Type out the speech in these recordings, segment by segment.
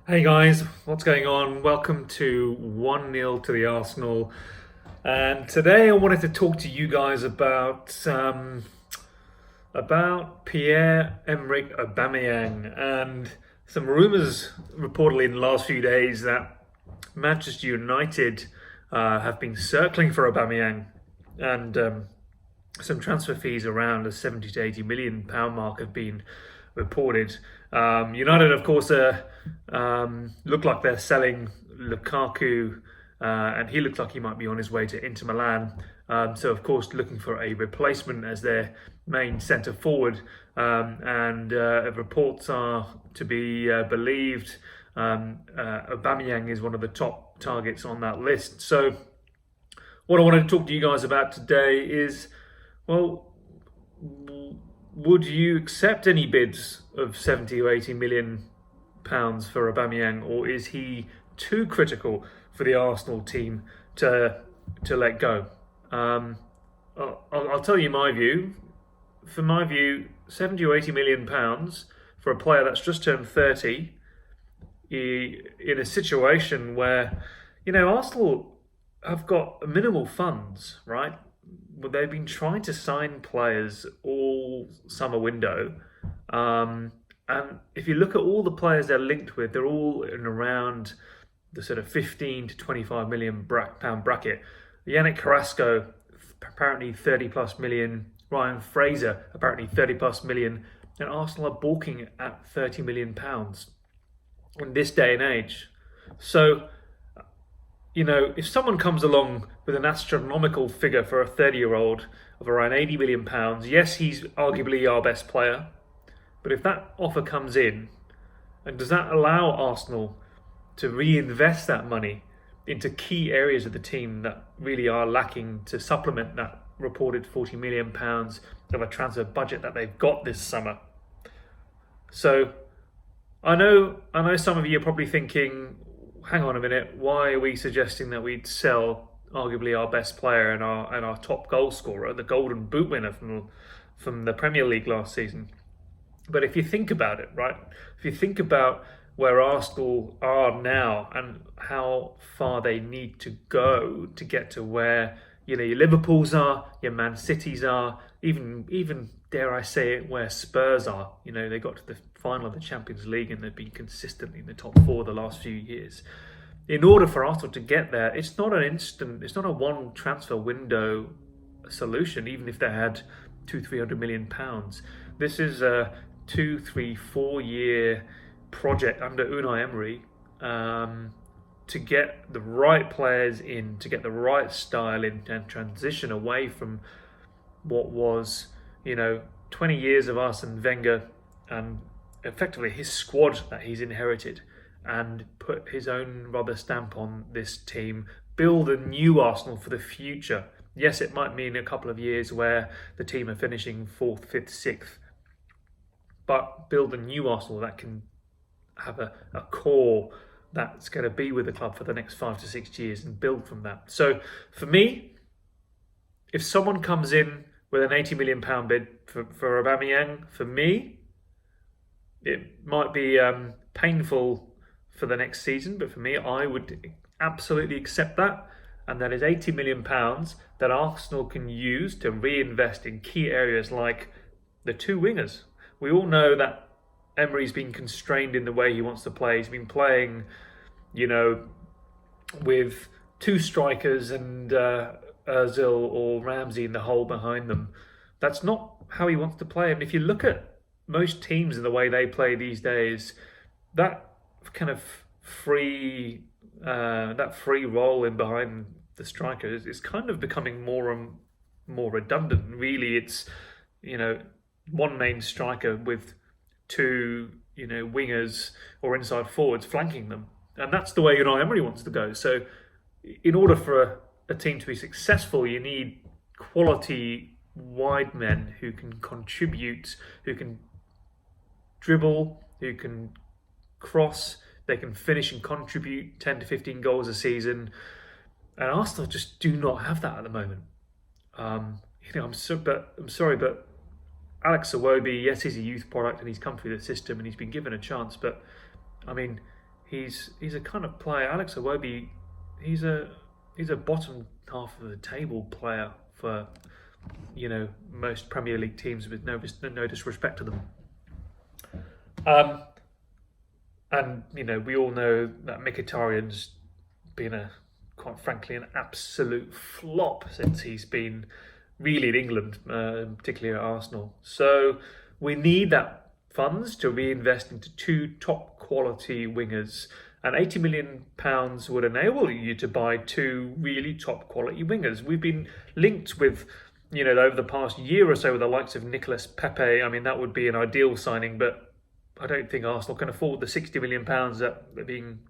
Hey guys, what's going on? Welcome to 1-0 to the Arsenal. And today I wanted to talk to you guys about Pierre-Emerick Aubameyang and some rumours reportedly in the last few days that Manchester United have been circling for Aubameyang, and some transfer fees around the 70 to 80 million pound mark have been reported. United, of course, look like they're selling Lukaku, and he looks like he might be on his way to Inter Milan. So, of course, looking for a replacement as their main centre forward. And reports are to be believed. Aubameyang is one of the top targets on that list. So, what I wanted to talk to you guys about today is, well, would you accept any bids of 70 or 80 million pounds for Aubameyang, or is he too critical for the Arsenal team to let go? I'll tell you my view. For my view, 70 or 80 million pounds for a player that's just turned 30, in a situation where, Arsenal have got minimal funds, right? They've been trying to sign players all summer window. And if you look at all the players they're linked with, they're all in around the sort of 15 to 25 million pound bracket. Yannick Carrasco, apparently 30 plus million. Ryan Fraser, apparently 30 plus million. And Arsenal are balking at 30 million pounds in this day and age. So, if someone comes along with an astronomical figure for a 30-year-old of around 80 million pounds, yes, he's arguably our best player. But if that offer comes in, and does that allow Arsenal to reinvest that money into key areas of the team that really are lacking to supplement that reported 40 million pounds of a transfer budget that they've got this summer? So I know some of you are probably thinking, hang on a minute, why are we suggesting that we'd sell arguably our best player and our top goal scorer, the Golden Boot winner from the Premier League last season? But if you think about it, right? If you think about where Arsenal are now and how far they need to go to get to where your Liverpools are, your Man Cities are, even dare I say it, where Spurs are. They got to the final of the Champions League and they've been consistently in the top four the last few years. In order for Arsenal to get there, it's not a one transfer window solution, even if they had 200-300 million pounds. This is a 2, 3, 4 year project under Unai Emery, to get the right players in, to get the right style in, and transition away from what was, 20 years of Arsene Wenger and effectively his squad that he's inherited, and put his own rubber stamp on this team, build a new Arsenal for the future. Yes, it might mean a couple of years where the team are finishing 4th, 5th, 6th, but build a new Arsenal that can have a core that's going to be with the club for the next 5 to 6 years and build from that. So for me, if someone comes in with an 80 million pound bid for Aubameyang, for me, it might be painful for the next season, but for me, I would absolutely accept that. And that is 80 million pounds that Arsenal can use to reinvest in key areas like the two wingers. We all know that Emery's been constrained in the way he wants to play. He's been playing, with two strikers and Ozil or Ramsey in the hole behind them. That's not how he wants to play. And if you look at most teams and the way they play these days, that kind of free role in behind the striker is kind of becoming more and more redundant. Really, it's one main striker with two wingers or inside forwards flanking them, and that's the way Unai Emery wants to go. So, in order for a team to be successful, you need quality wide men who can contribute, who can dribble, who can cross, they can finish and contribute 10 to 15 goals a season. And Arsenal just do not have that at the moment. I'm sorry, but Alex Iwobi, yes, he's a youth product and he's come through the system and he's been given a chance, but I mean, he's a kind of player. Alex Iwobi, he's a bottom half of the table player for most Premier League teams, with no disrespect to them. And we all know that Mkhitaryan's been quite frankly an absolute flop since he's been really in England, particularly at Arsenal. So we need that funds to reinvest into two top quality wingers, and £80 million would enable you to buy two really top quality wingers. We've been linked with, over the past year or so, with the likes of Nicolas Pepe. I mean, that would be an ideal signing, but I don't think Arsenal can afford the £60 million that are being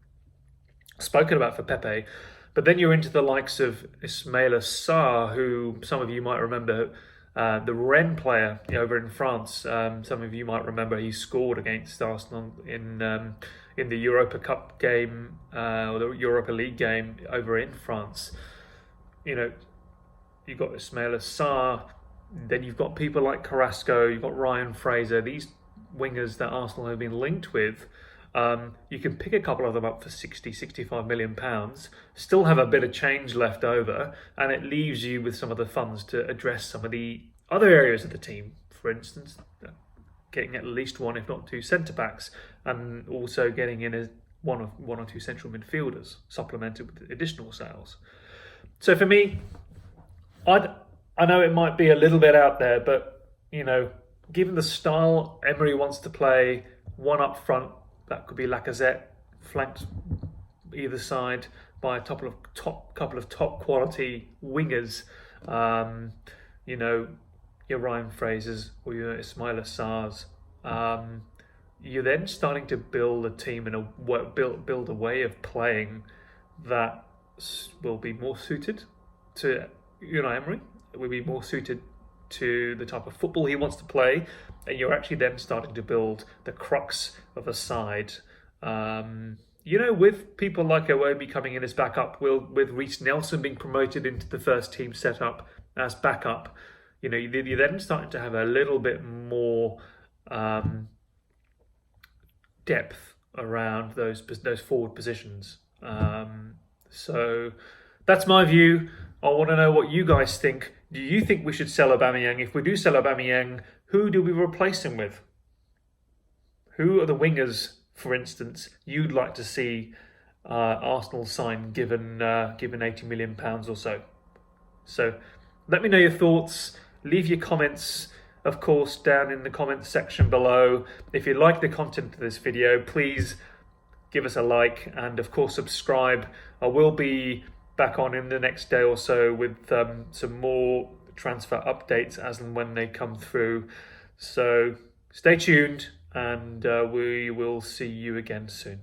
spoken about for Pepe. But then you're into the likes of Ismaila Sarr, who some of you might remember, the Rennes player over in France. Some of you might remember he scored against Arsenal in the Europa Cup game, or the Europa League game over in France. You've got Ismaila Sarr, then you've got people like Carrasco, you've got Ryan Fraser, these wingers that Arsenal have been linked with. You can pick a couple of them up for 65 million pounds, still have a bit of change left over, and it leaves you with some of the funds to address some of the other areas of the team. For instance, getting at least one, if not two, centre backs, and also getting in one or two central midfielders, supplemented with additional sales. So for me, I know it might be a little bit out there, but given the style Emery wants to play, one up front, that could be Lacazette, flanked either side by a couple of top quality wingers. Your Ryan Frasers or your Ismaila Sarrs. You're then starting to build a team and build a way of playing that will be more suited to Emery. It will be more suited to the type of football he wants to play, and you're actually then starting to build the crux of a side. With people like Iwobi coming in as backup, with Reece Nelson being promoted into the first team setup as backup, you're then starting to have a little bit more depth around those forward positions. So that's my view. I want to know what you guys think. Do you think we should sell Aubameyang? If we do sell Aubameyang, who do we replace him with? Who are the wingers, for instance, you'd like to see Arsenal sign given £80 million or so? So let me know your thoughts. Leave your comments, of course, down in the comments section below. If you like the content of this video, please give us a like and, of course, subscribe. I will be back on in the next day or so with some more transfer updates as and when they come through. So stay tuned, and we will see you again soon.